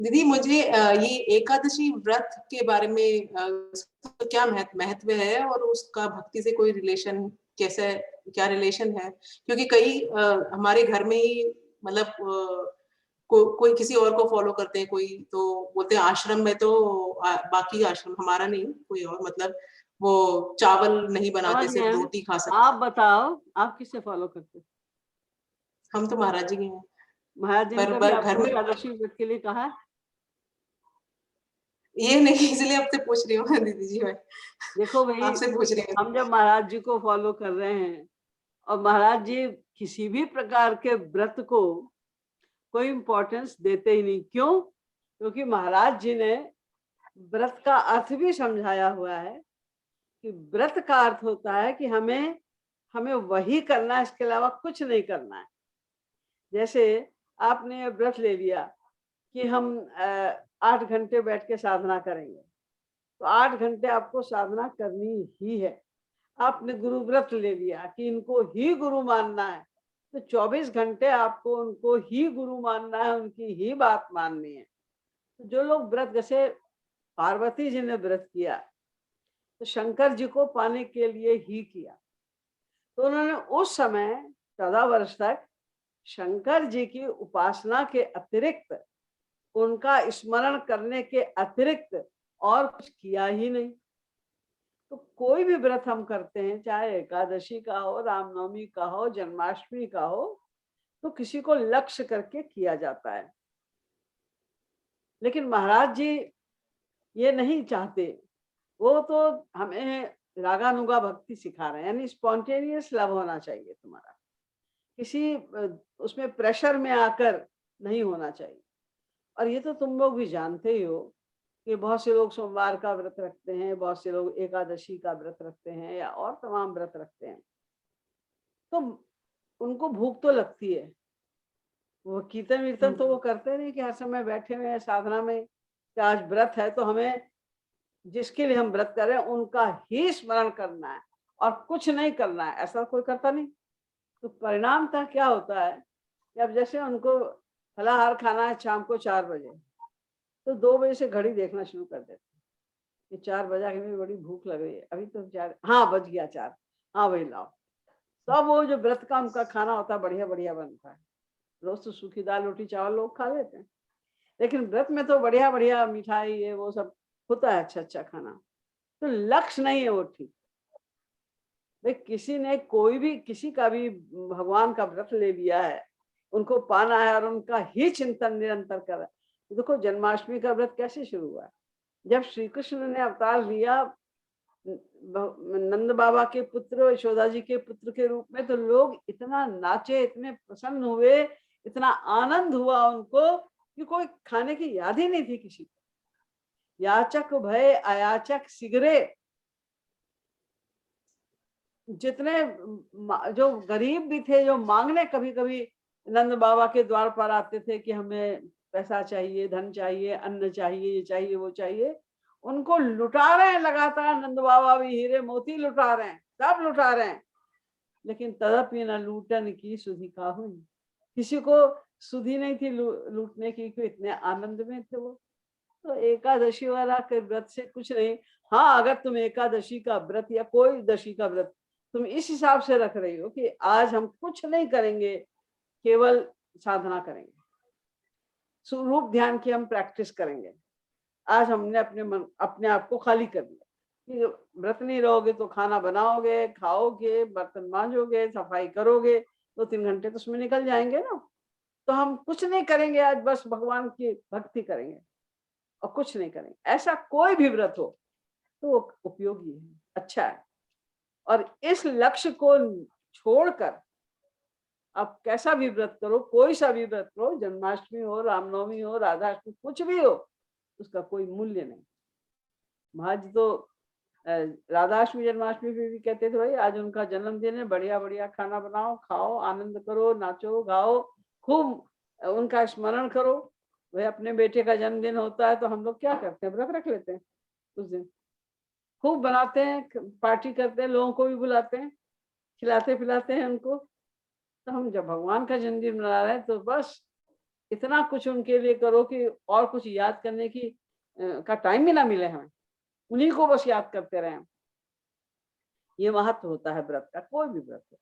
दीदी मुझे ये एकादशी व्रत के बारे में तो क्या महत्व है और उसका भक्ति से कोई रिलेशन कैसे, क्या रिलेशन है? क्योंकि कई हमारे घर में ही मतलब कोई किसी और को फॉलो करते हैं, कोई तो बोलते हैं आश्रम में तो बाकी आश्रम, हमारा नहीं कोई और, मतलब वो चावल नहीं समझ बनाते, सिर्फ गए। रोटी खा सकते। आप बताओ, आप किसे फॉलो करते हो? हम तो महाराज जी के हैं। महाराज जी ने पर कभी घर आपको में एकादशी व्रत के लिए कहा है? ये नहीं, इसलिए आपसे पूछ रही हूँ दीदी जी मैं, देखो भाई, आपसे पूछ रही हूँ। हम जब महाराज जी को फॉलो कर रहे हैं और महाराज जी किसी भी प्रकार के व्रत को कोई इंपॉर्टेंस देते ही नहीं। क्यों? क्योंकि महाराज जी ने व्रत का अर्थ भी समझाया हुआ है कि व्रत का अर्थ होता है कि हमें हमें वही करना है, इसके अलावा कुछ नहीं करना है। जैसे आपने व्रत ले लिया कि हम 8 घंटे बैठ के साधना करेंगे, तो 8 घंटे आपको साधना करनी ही है। आपने गुरु व्रत ले लिया कि इनको ही गुरु मानना है, तो 24 घंटे आपको उनको ही गुरु मानना है, उनकी ही बात माननी है। तो जो लोग व्रत, जैसे पार्वती जी ने व्रत किया तो शंकर जी को पाने के लिए ही किया, तो उन्होंने उस समय 14 वर्ष तक शंकर जी की उपासना के अतिरिक्त, उनका स्मरण करने के अतिरिक्त और कुछ किया ही नहीं। तो कोई भी व्रत हम करते हैं, चाहे एकादशी का हो, रामनवमी का हो, जन्माष्टमी का हो, तो किसी को लक्ष्य करके किया जाता है। लेकिन महाराज जी ये नहीं चाहते। वो तो हमें रागानुगा भक्ति सिखा रहे हैं, यानी स्पॉन्टेनियस लव होना चाहिए तुम्हारा, किसी उसमें प्रेशर में आकर नहीं होना चाहिए। और ये तो तुम लोग भी जानते ही हो कि बहुत से लोग सोमवार का व्रत रखते हैं, बहुत से लोग एकादशी का व्रत रखते हैं या और तमाम व्रत रखते हैं, तो उनको भूख तो लगती है। वो कीर्तन वीर्तन तो वो करते नहीं कि हर समय बैठे हुए हैं साधना में कि आज व्रत है तो हमें, जिसके लिए हम व्रत कर रहे हैं उनका ही स्मरण करना है और कुछ नहीं करना है, ऐसा कोई करता नहीं। तो परिणाम था क्या होता है कि अब जैसे उनको फलाहार खाना है शाम को 4 बजे, तो 2 बजे से घड़ी देखना शुरू कर देते हैं कि 4 बजा के, मेरी बड़ी भूख लग रही है, अभी तो 4, हाँ बज गया 4, हाँ वही लाओ। तो वो जो व्रत का उनका खाना होता है बढ़िया बढ़िया बनता है। रोज तो सूखी दाल रोटी चावल लोग खा लेते हैं, लेकिन व्रत में तो बढ़िया बढ़िया मिठाई ये वो सब होता है, अच्छा अच्छा खाना। तो लक्ष्य नहीं है वो ठीक। भाई किसी ने कोई भी किसी का भी भगवान का व्रत ले लिया है, उनको पाना है और उनका ही चिंतन निरंतर कर रहा है। देखो जन्माष्टमी का व्रत कैसे शुरू हुआ? जब श्री कृष्ण ने अवतार लिया नंद बाबा के पुत्र, यशोदा जी के पुत्र के रूप में, तो लोग इतना नाचे, इतने प्रसन्न हुए, इतना आनंद हुआ उनको कि कोई खाने की याद ही नहीं थी किसी को। याचक भय अयाचक सिगरे, जितने जो गरीब भी थे, जो मांगने कभी कभी नंद बाबा के द्वार पर आते थे कि हमें पैसा चाहिए, धन चाहिए, अन्न चाहिए, ये चाहिए वो चाहिए, उनको लुटा रहे हैं लगातार। नंद बाबा भी हीरे मोती लुटा रहे हैं, सब लुटा रहे हैं, लेकिन तदपि न लूटन की सुधि काहू। किसी को सुधि नहीं थी लूटने की, क्यों इतने आनंद में थे वो। तो एकादशी वाला के व्रत से कुछ नहीं। हाँ, अगर तुम एकादशी का व्रत या कोई दशी का व्रत तुम इस हिसाब से रख रही हो कि आज हम कुछ नहीं करेंगे, केवल साधना करेंगे, स्वरूप ध्यान की हम प्रैक्टिस करेंगे, आज हमने अपने आप को खाली कर दिया कि व्रत नहीं रहोगे तो खाना बनाओगे, खाओगे, बर्तन मांजोगे, सफाई करोगे, 2-3 घंटे तो उसमें निकल जाएंगे ना। तो हम कुछ नहीं करेंगे आज, बस भगवान की भक्ति करेंगे और कुछ नहीं करेंगे, ऐसा कोई भी व्रत हो तो वो उपयोगी है, अच्छा है। और इस लक्ष्य को छोड़कर आप कैसा भी व्रत करो, कोई सा भी व्रत करो, जन्माष्टमी हो, रामनवमी हो, राधाष्टमी, कुछ भी हो, उसका कोई मूल्य नहीं। महाराज तो राधाष्टमी जन्माष्टमी पे भी कहते थे भाई आज उनका जन्मदिन है, बढ़िया बढ़िया खाना बनाओ, खाओ, आनंद करो, नाचो गाओ, खूब उनका स्मरण करो। भाई अपने बेटे का जन्मदिन होता है तो हम लोग क्या करते हैं, व्रत रख लेते हैं उस दिन, खूब बनाते हैं, पार्टी करते हैं, लोगों को भी बुलाते हैं, खिलाते पिलाते हैं उनको। तो हम जब भगवान का जन्मदिन मना रहे हैं तो बस इतना कुछ उनके लिए करो कि और कुछ याद करने की का टाइम ही ना मिले हमें, उन्हीं को बस याद करते रहें। ये महत्व होता है व्रत का, कोई भी व्रत हो।